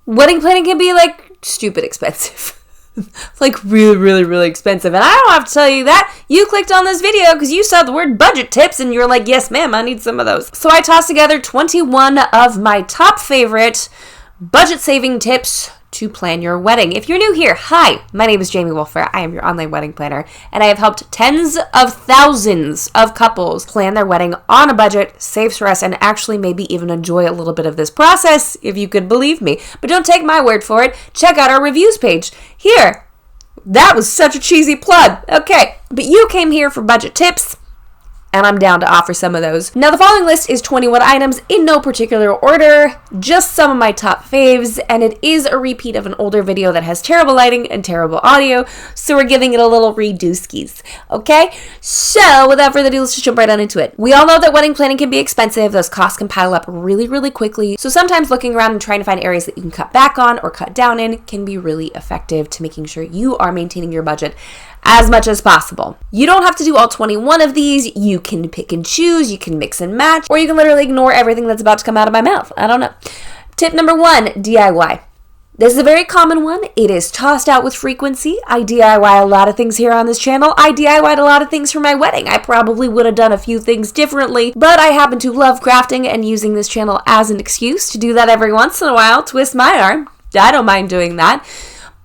wedding planning can be like stupid expensive. Like really, really, really expensive. And I don't have to tell you that. You clicked on this video because you saw the word budget tips and you're like, yes, ma'am, I need some of those. So I tossed together 21 of my top favorite budget saving tips to plan your wedding. If you're new here, hi, my name is Jamie Wolfer. I am your online wedding planner, and I have helped tens of thousands of couples plan their wedding on a budget, save stress, and actually maybe even enjoy a little bit of this process, if you could believe me. But don't take my word for it. Check out our reviews page. Here. That was such a cheesy plug. Okay, but you came here for budget tips, and I'm down to offer some of those. Now, the following list is 21 items in no particular order, just some of my top faves, and it is a repeat of an older video that has terrible lighting and terrible audio, so we're giving it a little redo-skis, okay? So, without further ado, let's just jump right on into it. We all know that wedding planning can be expensive. Those costs can pile up really, really quickly, so sometimes looking around and trying to find areas that you can cut back on or cut down in can be really effective to making sure you are maintaining your budget as much as possible. You don't have to do all 21 of these. You can pick and choose, you can mix and match, or you can literally ignore everything that's about to come out of my mouth. I don't know. Tip number 1, DIY. This is a very common one. It is tossed out with frequency. I DIY a lot of things here on this channel. I DIY'd a lot of things for my wedding. I probably would have done a few things differently, but I happen to love crafting and using this channel as an excuse to do that every once in a while, twist my arm. I don't mind doing that.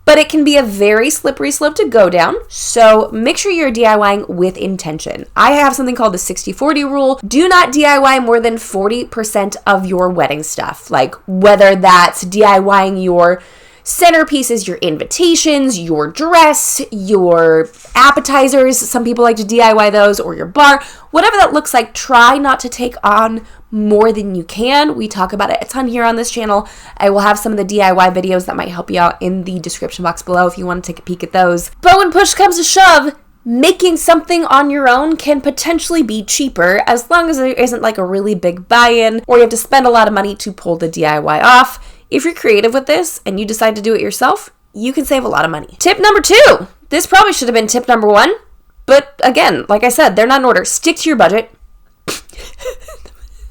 But it can be a very slippery slope to go down, so make sure you're DIYing with intention. I have something called the 60-40 rule. Do not DIY more than 40% of your wedding stuff, like whether that's DIYing your centerpieces, your invitations, your dress, your appetizers. Some people like to DIY those, or your bar. Whatever that looks like, try not to take on more than you can. We talk about it a ton here on this channel. I will have some of the DIY videos that might help you out in the description box below if you want to take a peek at those. But when push comes to shove, making something on your own can potentially be cheaper as long as there isn't like a really big buy-in or you have to spend a lot of money to pull the DIY off. If you're creative with this and you decide to do it yourself, you can save a lot of money. Tip number 2. This probably should have been tip number 1, but again, like I said, they're not in order. Stick to your budget.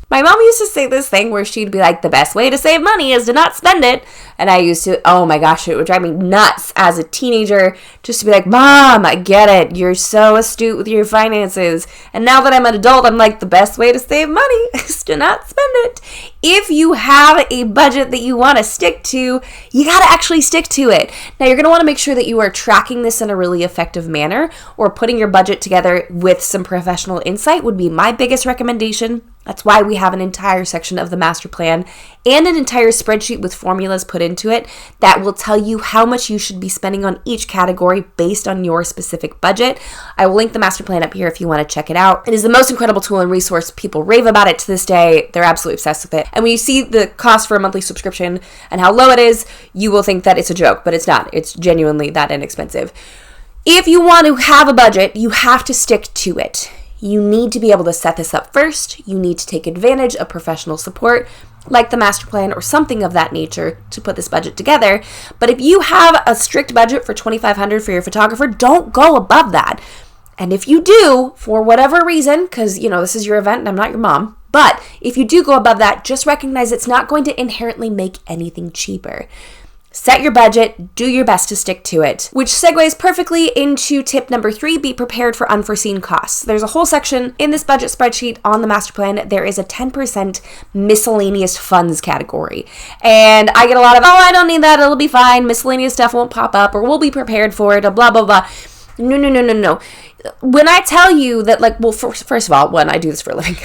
My mom used to say this thing where she'd be like, the best way to save money is to not spend it. And I used to, oh my gosh, it would drive me nuts as a teenager just to be like, Mom, I get it. You're so astute with your finances. And now that I'm an adult, I'm like, the best way to save money is to not spend it. If you have a budget that you want to stick to, you got to actually stick to it. Now, you're going to want to make sure that you are tracking this in a really effective manner, or putting your budget together with some professional insight would be my biggest recommendation. That's why we have an entire section of the master plan and an entire spreadsheet with formulas put into it that will tell you how much you should be spending on each category based on your specific budget. I will link the master plan up here if you want to check it out. It is the most incredible tool and resource. People rave about it to this day. They're absolutely obsessed with it. And when you see the cost for a monthly subscription and how low it is, you will think that it's a joke, but it's not. It's genuinely that inexpensive. If you want to have a budget, you have to stick to it. You need to be able to set this up first. You need to take advantage of professional support like the master plan or something of that nature to put this budget together. But if you have a strict budget for $2,500 for your photographer, don't go above that. And if you do, for whatever reason, because, this is your event and I'm not your mom, but if you do go above that, just recognize it's not going to inherently make anything cheaper. Set your budget, do your best to stick to it, which segues perfectly into tip number 3, be prepared for unforeseen costs. There's a whole section in this budget spreadsheet on the master plan. There is a 10% miscellaneous funds category. And I get a lot of, I don't need that, it'll be fine, miscellaneous stuff won't pop up, or we'll be prepared for it, blah, blah, blah. No. When I tell you that, first of all, when I do this for a living,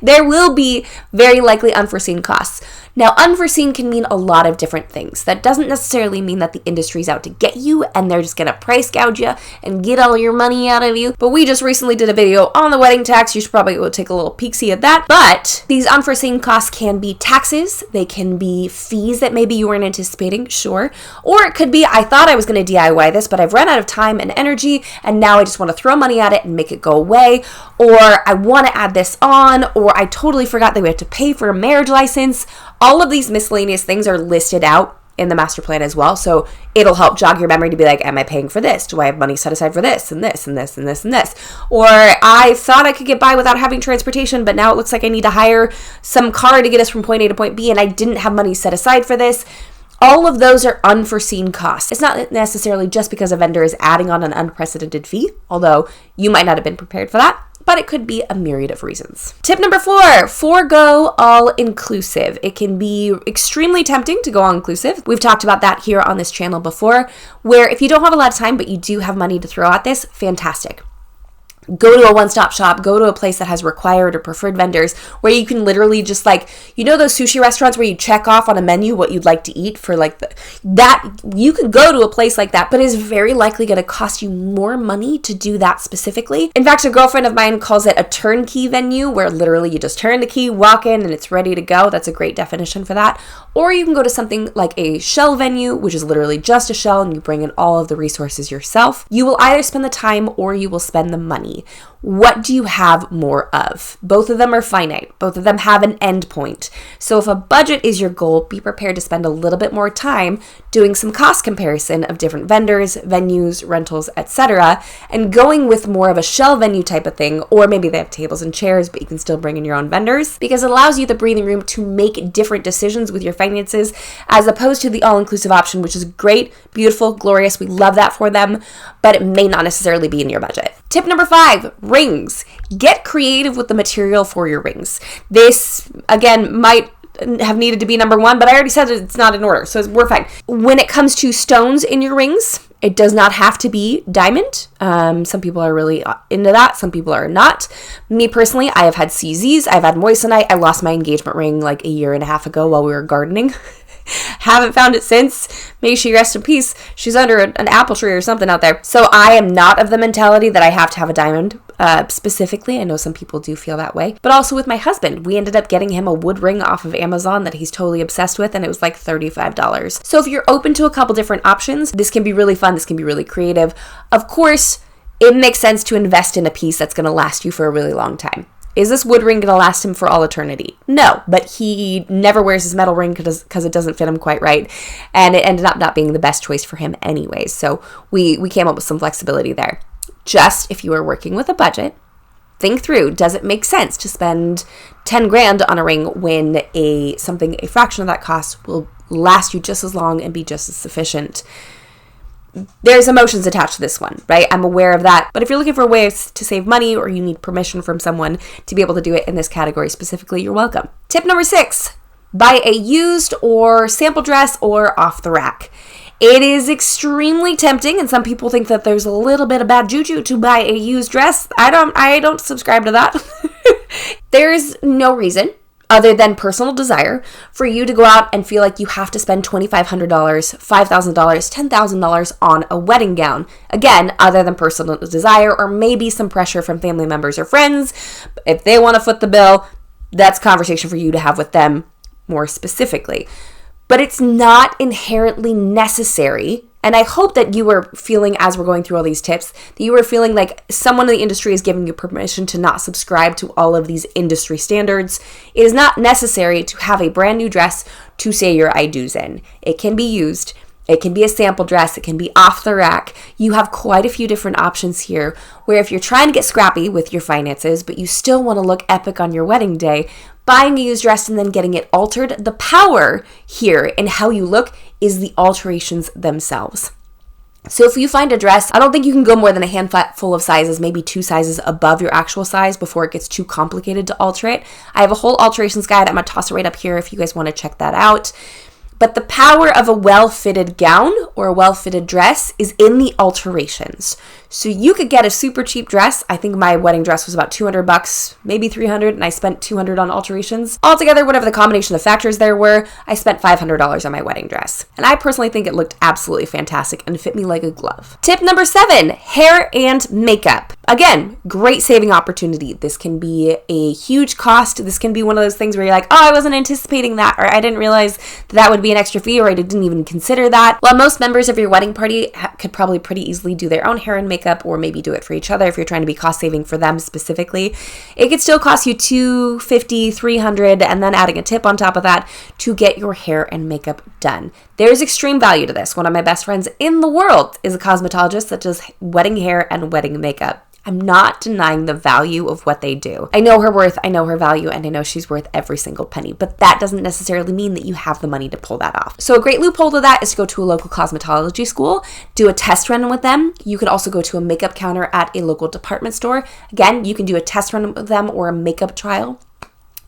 there will be very likely unforeseen costs. Now, unforeseen can mean a lot of different things. That doesn't necessarily mean that the industry's out to get you and they're just going to price gouge you and get all your money out of you. But we just recently did a video on the wedding tax. You should probably go take a little peek-see at that. But these unforeseen costs can be taxes. They can be fees that maybe you weren't anticipating, sure. Or it could be, I thought I was going to DIY this, but I've run out of time and energy, and now I just want to throw money at it and make it go away. Or I want to add this on, or I totally forgot that we have to pay for a marriage license. All of these miscellaneous things are listed out in the master plan as well. So it'll help jog your memory to be like, am I paying for this? Do I have money set aside for this and this and this and this and this? Or I thought I could get by without having transportation, but now it looks like I need to hire some car to get us from point A to point B, and I didn't have money set aside for this. All of those are unforeseen costs. It's not necessarily just because a vendor is adding on an unprecedented fee, although you might not have been prepared for that, but it could be a myriad of reasons. Tip number 4, forego all-inclusive. It can be extremely tempting to go all-inclusive. We've talked about that here on this channel before, where if you don't have a lot of time, but you do have money to throw at this, fantastic. Go to a one-stop shop, go to a place that has required or preferred vendors where you can literally just like, you know those sushi restaurants where you check off on a menu what you'd like to eat for like that, you could go to a place like that, but it's very likely going to cost you more money to do that specifically. In fact, a girlfriend of mine calls it a turnkey venue where literally you just turn the key, walk in, and it's ready to go. That's a great definition for that. Or you can go to something like a shell venue, which is literally just a shell and you bring in all of the resources yourself. You will either spend the time or you will spend the money. What do you have more of? Both of them are finite. Both of them have an end point. So if a budget is your goal, be prepared to spend a little bit more time doing some cost comparison of different vendors, venues, rentals, etc., and going with more of a shell venue type of thing, or maybe they have tables and chairs, but you can still bring in your own vendors, because it allows you the breathing room to make different decisions with your finances, as opposed to the all-inclusive option, which is great, beautiful, glorious. We love that for them, but it may not necessarily be in your budget. Tip number 5, rings. Get creative with the material for your rings. This, again, might have needed to be number 1, but I already said it's not in order, so we're fine. When it comes to stones in your rings, it does not have to be diamond. Some people are really into that. Some people are not. Me personally, I have had CZs. I've had moissanite. I lost my engagement ring like a year and a half ago while we were gardening. Haven't found it since. May she rest in peace. She's under an apple tree or something out there. So I am not of the mentality that I have to have a diamond specifically. I know some people do feel that way. But also with my husband, we ended up getting him a wood ring off of Amazon that he's totally obsessed with, and it was like $35. So if you're open to a couple different options, this can be really fun. This can be really creative. Of course, it makes sense to invest in a piece that's going to last you for a really long time. Is this wood ring going to last him for all eternity? No, but he never wears his metal ring because it doesn't fit him quite right, and it ended up not being the best choice for him anyways, so we came up with some flexibility there. Just if you are working with a budget, think through, does it make sense to spend 10 grand on a ring when a fraction of that cost will last you just as long and be just as sufficient? There's emotions attached to this one, right? I'm aware of that. But if you're looking for ways to save money or you need permission from someone to be able to do it in this category specifically, you're welcome. Tip number 6, buy a used or sample dress or off the rack. It is extremely tempting, and some people think that there's a little bit of bad juju to buy a used dress. I don't subscribe to that. There's no reason, other than personal desire, for you to go out and feel like you have to spend $2,500, $5,000, $10,000 on a wedding gown. Again, other than personal desire or maybe some pressure from family members or friends. If they want to foot the bill, that's a conversation for you to have with them more specifically. But it's not inherently necessary. And I hope that you were feeling, as we're going through all these tips, that you were feeling like someone in the industry is giving you permission to not subscribe to all of these industry standards. It is not necessary to have a brand new dress to say your I do's in. It can be used. It can be a sample dress. It can be off the rack. You have quite a few different options here where if you're trying to get scrappy with your finances, but you still want to look epic on your wedding day, buying a used dress and then getting it altered, the power here in how you look is the alterations themselves. So if you find a dress, I don't think you can go more than a handful of sizes, maybe 2 sizes above your actual size before it gets too complicated to alter it. I have a whole alterations guide. I'm going to toss it right up here if you guys want to check that out. But the power of a well-fitted gown or a well-fitted dress is in the alterations. So you could get a super cheap dress. I think my wedding dress was about $200, maybe $300, and I spent $200 on alterations. Altogether, whatever the combination of factors there were, I spent $500 on my wedding dress. And I personally think it looked absolutely fantastic and fit me like a glove. Tip number 7, hair and makeup. Again, great saving opportunity. This can be a huge cost. This can be one of those things where you're like, oh, I wasn't anticipating that, or I didn't realize that would be be an extra fee, or I didn't even consider that. While most members of your wedding party could probably pretty easily do their own hair and makeup, or maybe do it for each other if you're trying to be cost saving for them specifically, it could still cost you $250, $300, and then adding a tip on top of that to get your hair and makeup done. There's extreme value to this. One of my best friends in the world is a cosmetologist that does wedding hair and wedding makeup. I'm not denying the value of what they do. I know her worth, I know her value, and I know she's worth every single penny, but that doesn't necessarily mean that you have the money to pull that off. So a great loophole to that is to go to a local cosmetology school, do a test run with them. You could also go to a makeup counter at a local department store. Again, you can do a test run with them or a makeup trial.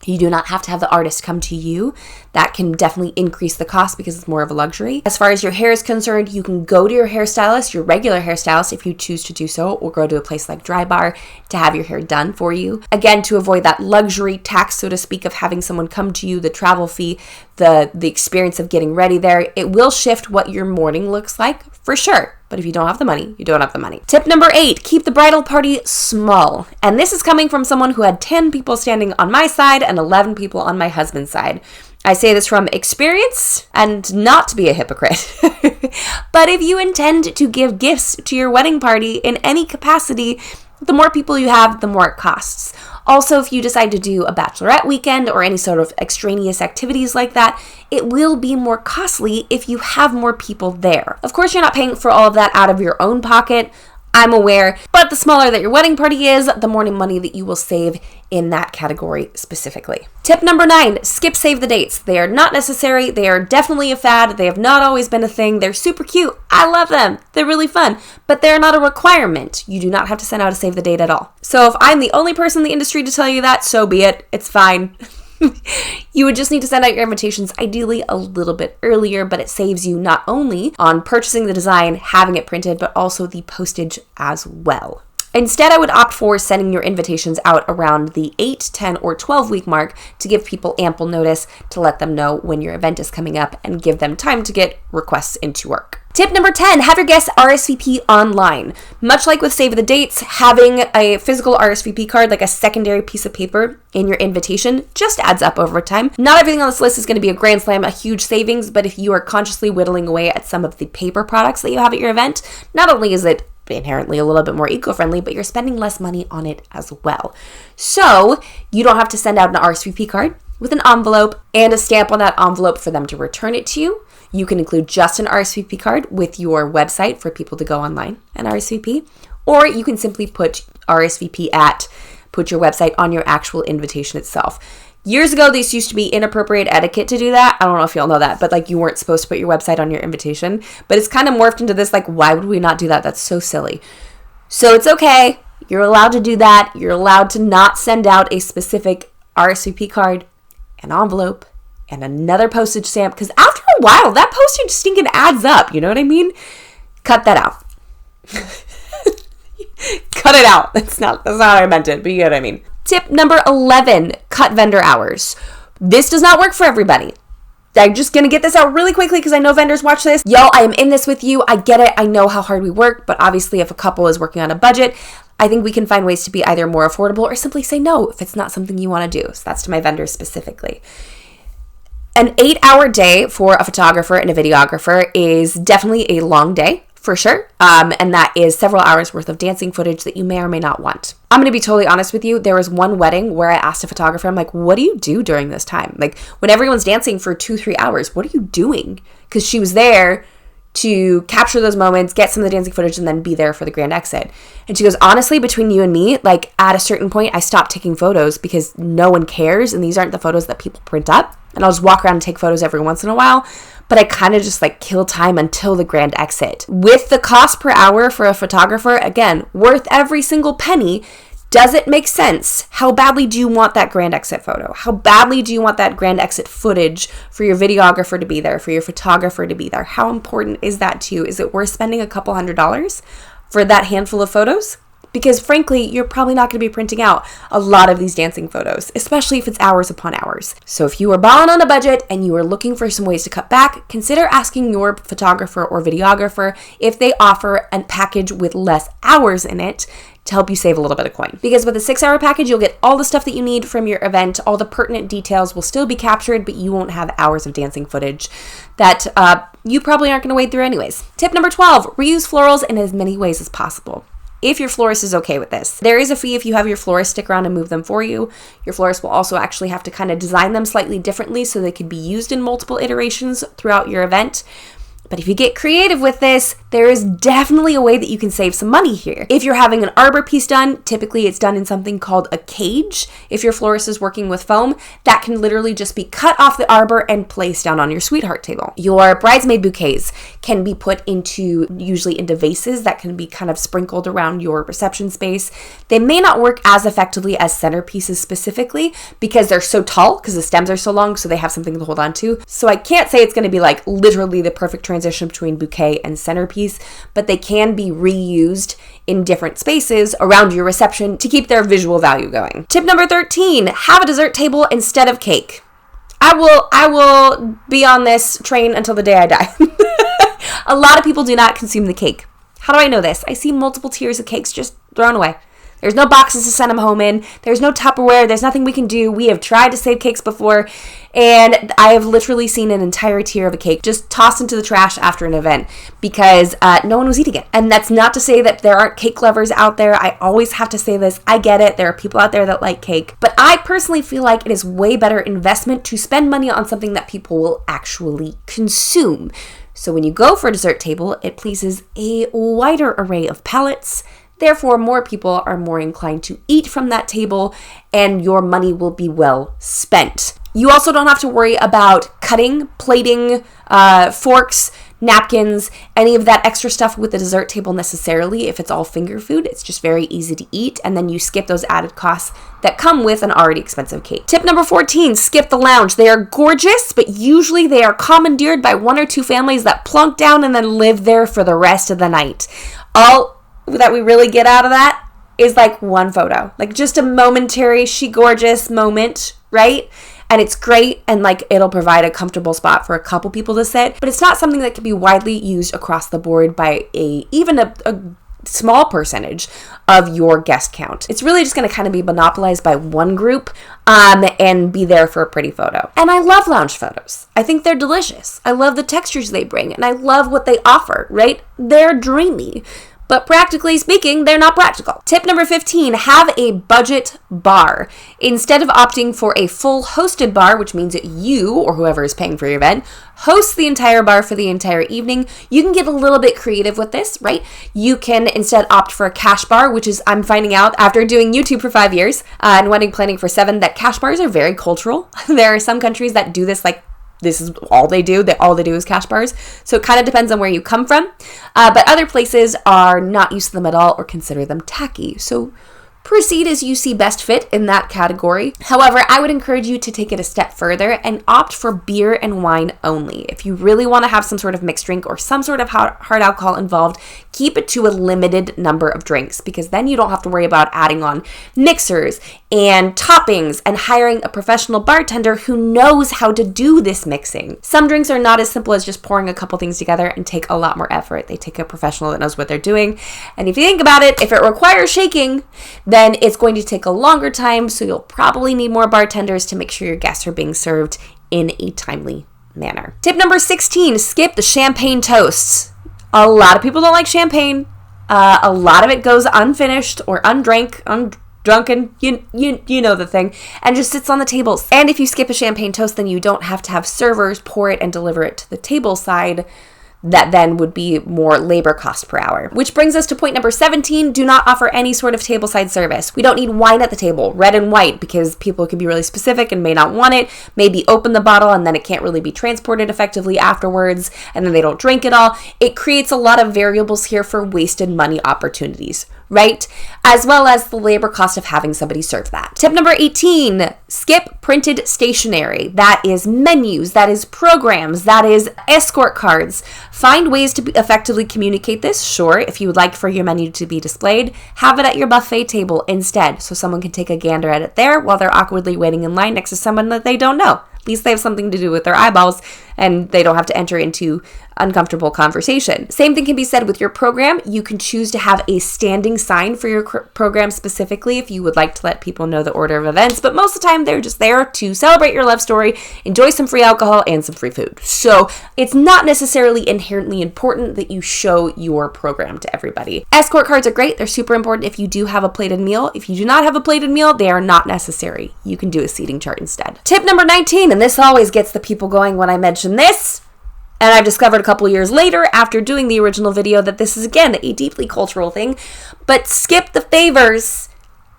You do not have to have the artist come to you. That can definitely increase the cost because it's more of a luxury. As far as your hair is concerned, you can go to your hairstylist, your regular hairstylist, if you choose to do so, or go to a place like Dry Bar to have your hair done for you. Again, to avoid that luxury tax, so to speak, of having someone come to you, the travel fee, the experience of getting ready there, it will shift what your morning looks like for sure. But if you don't have the money, you don't have the money. Tip number 8, keep the bridal party small. And this is coming from someone who had 10 people standing on my side and 11 people on my husband's side. I say this from experience and not to be a hypocrite. But if you intend to give gifts to your wedding party in any capacity, the more people you have, the more it costs. Also, if you decide to do a bachelorette weekend or any sort of extraneous activities like that, it will be more costly if you have more people there. Of course, you're not paying for all of that out of your own pocket. I'm aware, but the smaller that your wedding party is, the more money that you will save in that category specifically. Tip number 9, skip save the dates. They are not necessary. They are definitely a fad. They have not always been a thing. They're super cute. I love them. They're really fun, but they're not a requirement. You do not have to send out a save the date at all. So if I'm the only person in the industry to tell you that, so be it. It's fine. You would just need to send out your invitations ideally a little bit earlier, but it saves you not only on purchasing the design, having it printed, but also the postage as well. Instead, I would opt for sending your invitations out around the 8, 10, or 12-week mark to give people ample notice to let them know when your event is coming up and give them time to get requests into work. Tip number 10, have your guests RSVP online. Much like with Save the Dates, having a physical RSVP card, like a secondary piece of paper in your invitation, just adds up over time. Not everything on this list is going to be a grand slam, a huge savings, but if you are consciously whittling away at some of the paper products that you have at your event, not only is it inherently a little bit more eco-friendly, but you're spending less money on it as well. So you don't have to send out an RSVP card with an envelope and a stamp on that envelope for them to return it to you. You can include just an RSVP card with your website for people to go online and RSVP, or you can simply put RSVP put your website on your actual invitation itself. Years ago, this used to be inappropriate etiquette to do that. I don't know if y'all know that, but like you weren't supposed to put your website on your invitation, but it's kind of morphed into this, like, why would we not do that? That's so silly. So it's okay. You're allowed to do that. You're allowed to not send out a specific RSVP card, an envelope, and another postage stamp, because after a while, that postage stinking adds up. You know what I mean? Cut that out. Cut it out. That's not how I meant it, but you get what I mean. Tip number 11, cut vendor hours. This does not work for everybody. I'm just going to get this out really quickly because I know vendors watch this. Y'all, I am in this with you. I get it. I know how hard we work, but obviously if a couple is working on a budget, I think we can find ways to be either more affordable or simply say no if it's not something you want to do. So that's to my vendors specifically. An 8-hour day for a photographer and a videographer is definitely a long day. For sure. And that is several hours worth of dancing footage that you may or may not want. I'm going to be totally honest with you. There was one wedding where I asked a photographer, I'm like, what do you do during this time? Like when everyone's dancing for 2-3 hours, what are you doing? Because she was there to capture those moments, get some of the dancing footage, and then be there for the grand exit. And she goes, honestly, between you and me, like at a certain point, I stopped taking photos because no one cares. And these aren't the photos that people print up. And I'll just walk around and take photos every once in a while. But I kind of just like kill time until the grand exit. With the cost per hour for a photographer, again, worth every single penny, does it make sense? How badly do you want that grand exit photo? How badly do you want that grand exit footage for your videographer to be there, for your photographer to be there? How important is that to you? Is it worth spending a couple $100s for that handful of photos? because frankly, you're probably not going to be printing out a lot of these dancing photos, especially if it's hours upon hours. So if you are balling on a budget and you are looking for some ways to cut back, consider asking your photographer or videographer if they offer a package with less hours in it to help you save a little bit of coin. Because with a 6-hour package, you'll get all the stuff that you need from your event. All the pertinent details will still be captured, but you won't have hours of dancing footage that you probably aren't going to wade through anyways. Tip number 12, reuse florals in as many ways as possible. If your florist is okay with this. There is a fee if you have your florist stick around and move them for you. Your florist will also actually have to kind of design them slightly differently so they could be used in multiple iterations throughout your event. But if you get creative with this, there is definitely a way that you can save some money here. If you're having an arbor piece done, typically it's done in something called a cage. If your florist is working with foam, that can literally just be cut off the arbor and placed down on your sweetheart table. Your bridesmaid bouquets can be put usually into vases that can be kind of sprinkled around your reception space. They may not work as effectively as centerpieces specifically because they're so tall, because the stems are so long, so they have something to hold on to. So I can't say it's going to be like literally the perfect transition between bouquet and centerpiece, but they can be reused in different spaces around your reception to keep their visual value going. Tip number 13, have a dessert table instead of cake. I will be on this train until the day I die. A lot of people do not consume the cake. How do I know this? I see multiple tiers of cakes just thrown away. There's no boxes to send them home in. There's no Tupperware. There's nothing we can do. We have tried to save cakes before, and I have literally seen an entire tier of a cake just tossed into the trash after an event because no one was eating it. And that's not to say that there aren't cake lovers out there. I always have to say this. I get it. There are people out there that like cake. But I personally feel like it is way better investment to spend money on something that people will actually consume. So when you go for a dessert table, it pleases a wider array of palates. Therefore, more people are more inclined to eat from that table, and your money will be well spent. You also don't have to worry about cutting, plating, forks, napkins, any of that extra stuff with the dessert table necessarily. If it's all finger food, it's just very easy to eat, and then you skip those added costs that come with an already expensive cake. Tip number 14, skip the lounge. They are gorgeous, but usually they are commandeered by 1 or 2 families that plunk down and then live there for the rest of the night. All that we really get out of that is like one photo, like just a momentary she gorgeous moment, right? And it's great, and like it'll provide a comfortable spot for a couple people to sit, but it's not something that can be widely used across the board by even a small percentage of your guest count. It's really just going to kind of be monopolized by one group and be there for a pretty photo. And I love lounge photos. I think they're delicious. I love the textures they bring, and I love what they offer, right? They're dreamy. But practically speaking, they're not practical. Tip number 15, have a budget bar. Instead of opting for a full hosted bar, which means that you, or whoever is paying for your event, hosts the entire bar for the entire evening, you can get a little bit creative with this, right? You can instead opt for a cash bar, which is, I'm finding out after doing YouTube for 5 years and wedding planning for 7, that cash bars are very cultural. There are some countries that do this like this is all they do. All they do is cash bars. So it kind of depends on where you come from. But other places are not used to them at all or consider them tacky. So proceed as you see best fit in that category. However, I would encourage you to take it a step further and opt for beer and wine only. If you really want to have some sort of mixed drink or some sort of hard alcohol involved, keep it to a limited number of drinks, because then you don't have to worry about adding on mixers and toppings and hiring a professional bartender who knows how to do this mixing. Some drinks are not as simple as just pouring a couple things together and take a lot more effort. They take a professional that knows what they're doing. And if you think about it, if it requires shaking, then it's going to take a longer time, so you'll probably need more bartenders to make sure your guests are being served in a timely manner. Tip number 16, skip the champagne toasts. A lot of people don't like champagne. A lot of it goes unfinished or undrunken, you know the thing, and just sits on the tables. And if you skip a champagne toast, then you don't have to have servers pour it and deliver it to the table side. That then would be more labor cost per hour. Which brings us to point number 17, do not offer any sort of tableside service. We don't need wine at the table, red and white, because people can be really specific and may not want it, maybe open the bottle and then it can't really be transported effectively afterwards, and then they don't drink it all. It creates a lot of variables here for wasted money opportunities. right? As well as the labor cost of having somebody serve that. Tip number 18, skip printed stationery. That is menus, that is programs, that is escort cards. Find ways to effectively communicate this. Sure, if you would like for your menu to be displayed, have it at your buffet table instead, so someone can take a gander at it there while they're awkwardly waiting in line next to someone that they don't know. At least they have something to do with their eyeballs and they don't have to enter into uncomfortable conversation. Same thing can be said with your program. You can choose to have a standing sign for your program specifically if you would like to let people know the order of events, but most of the time they're just there to celebrate your love story, enjoy some free alcohol and some free food. So it's not necessarily inherently important that you show your program to everybody. Escort cards are great. They're super important if you do have a plated meal. If you do not have a plated meal, they are not necessary. You can do a seating chart instead. Tip number 19, and this always gets the people going when I mention this, and I've discovered a couple years later after doing the original video that this is, again, a deeply cultural thing, but skip the favors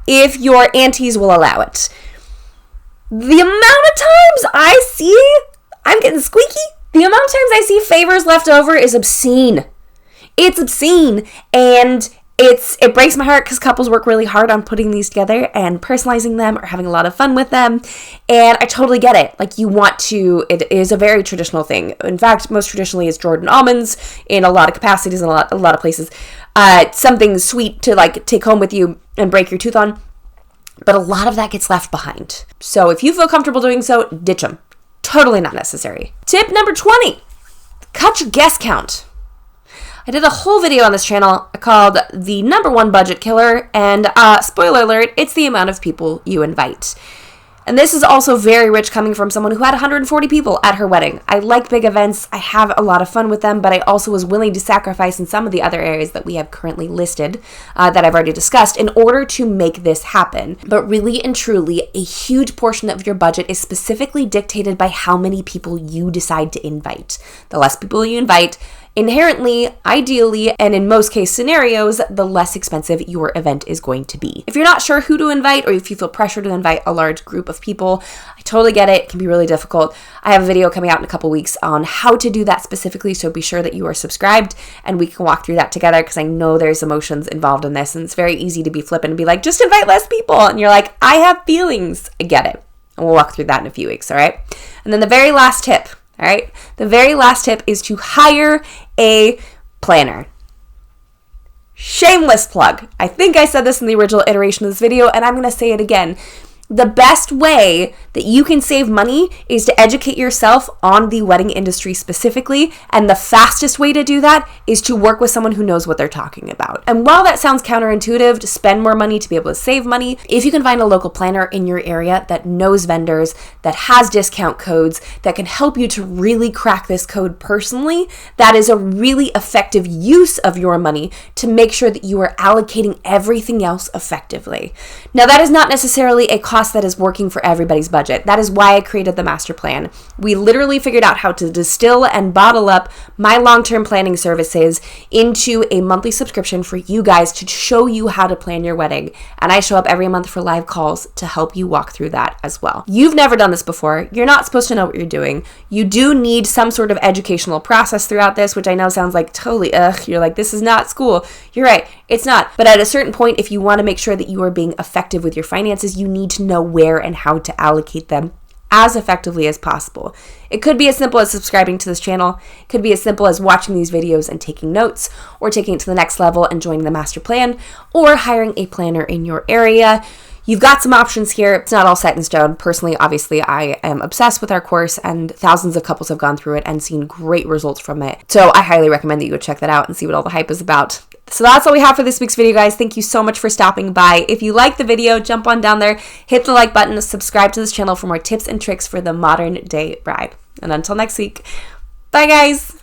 if your aunties will allow it. The amount of times I see, I'm getting squeaky, the amount of times I see favors left over is obscene. It's obscene, and it breaks my heart because couples work really hard on putting these together and personalizing them or having a lot of fun with them. And I totally get it. Like, you want to, it is a very traditional thing. In fact, most traditionally is Jordan almonds in a lot of capacities and a lot of places. Something sweet to like take home with you and break your tooth on. But a lot of that gets left behind. So if you feel comfortable doing so, ditch them. Totally not necessary. Tip number 20, cut your guest count. I did a whole video on this channel called The #1 Budget Killer, and spoiler alert, it's the amount of people you invite. And this is also very rich coming from someone who had 140 people at her wedding. I like big events, I have a lot of fun with them, but I also was willing to sacrifice in some of the other areas that we have currently listed, that I've already discussed, in order to make this happen. But really and truly, a huge portion of your budget is specifically dictated by how many people you decide to invite. The less people you invite, inherently, ideally, and in most case scenarios, the less expensive your event is going to be. If you're not sure who to invite, or if you feel pressure to invite a large group of people, I totally get it. It can be really difficult. I have a video coming out in a couple weeks on how to do that specifically, so be sure that you are subscribed and we can walk through that together, because I know there's emotions involved in this, and it's very easy to be flippant and be like, just invite less people. And you're like, I have feelings. I get it. And we'll walk through that in a few weeks, all right? And then the very last tip, all right? The very last tip is to hire a planner. Shameless plug. I think I said this in the original iteration of this video, and I'm going to say it again. The best way that you can save money is to educate yourself on the wedding industry specifically, and the fastest way to do that is to work with someone who knows what they're talking about. And while that sounds counterintuitive, to spend more money to be able to save money, if you can find a local planner in your area that knows vendors, that has discount codes, that can help you to really crack this code personally, that is a really effective use of your money to make sure that you are allocating everything else effectively. Now, that is not necessarily a cost that is working for everybody's budget. That is why I created the master plan. We literally figured out how to distill and bottle up my long-term planning services into a monthly subscription for you guys to show you how to plan your wedding. And I show up every month for live calls to help you walk through that as well. You've never done this before. You're not supposed to know what you're doing. You do need some sort of educational process throughout this, which I know sounds like totally you're like, this is not school. You're right. It's not. But at a certain point, if you want to make sure that you are being effective with your finances, you need to know where and how to allocate them as effectively as possible. It could be as simple as subscribing to this channel. It could be as simple as watching these videos and taking notes, or taking it to the next level and joining the master plan, or hiring a planner in your area. You've got some options here. It's not all set in stone. Personally, obviously, I am obsessed with our course, and thousands of couples have gone through it and seen great results from it. So I highly recommend that you go check that out and see what all the hype is about. So that's all we have for this week's video, guys. Thank you so much for stopping by. If you liked the video, jump on down there, hit the like button, subscribe to this channel for more tips and tricks for the modern day bride. And until next week, bye guys.